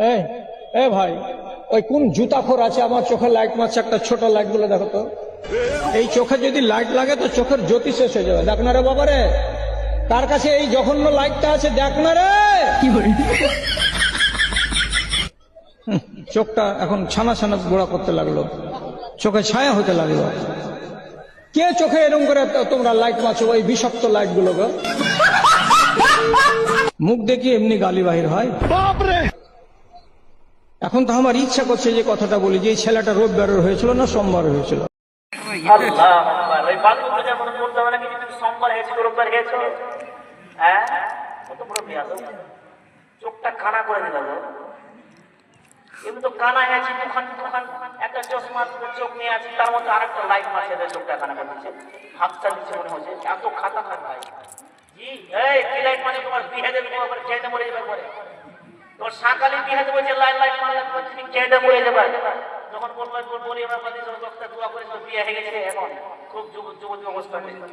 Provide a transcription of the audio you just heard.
এই এ ভাই, ওই কোন জুতাখোর আছে আমার চোখে লাইট মারছে, একটা ছোট লাইট গুলো দেখো তো। এই চোখে যদি লাইট লাগে তো চোখের জ্যোতি শেষ হয়ে যাবে। দেখ না রে বাবা রে, তার কাছে এই জঘন্য লাইটটা আছে, দেখ না রে। চোখটা এখন ছানা ছানা গোড়া করতে লাগলো, চোখে ছায়া হতে লাগলো। কে চোখে এরকম করে তোমরা লাইট মারছো, ওই বিষাক্ত লাইট গুলো গো? মুখ দেখি এমনি গালি বাহির হয়। এখন তো আমার ইচ্ছা করছে যে কথাটা বলি, যে এই ছেলেটা রোববারের হয়েছিল না সোমবার হয়েছিল। চোখটা কানা করে দিল। কিন্তু কানা আছে একটা চশমা চোখ নিয়ে আছে, তার মধ্যে আরেকটা লাইট মারছে, চোখটা কানা করে দিচ্ছে, হাতটা দিচ্ছে, মনে হচ্ছে এত খাতা ভাই। জি এই কি লাইট মানে তোমার বিহে দেবে, তোমার চেয়ে মরে যাবে পরে। তোর সকালে বিহে দেবো যে লাইট মারলে তুমি চেয়ে মরে যাবে। যখন বলবো বলি আমার বাড়ি দোয়া করে বিয়ে হয়ে গেছে, এখন খুব যুবতী অবস্থা হয়েছে।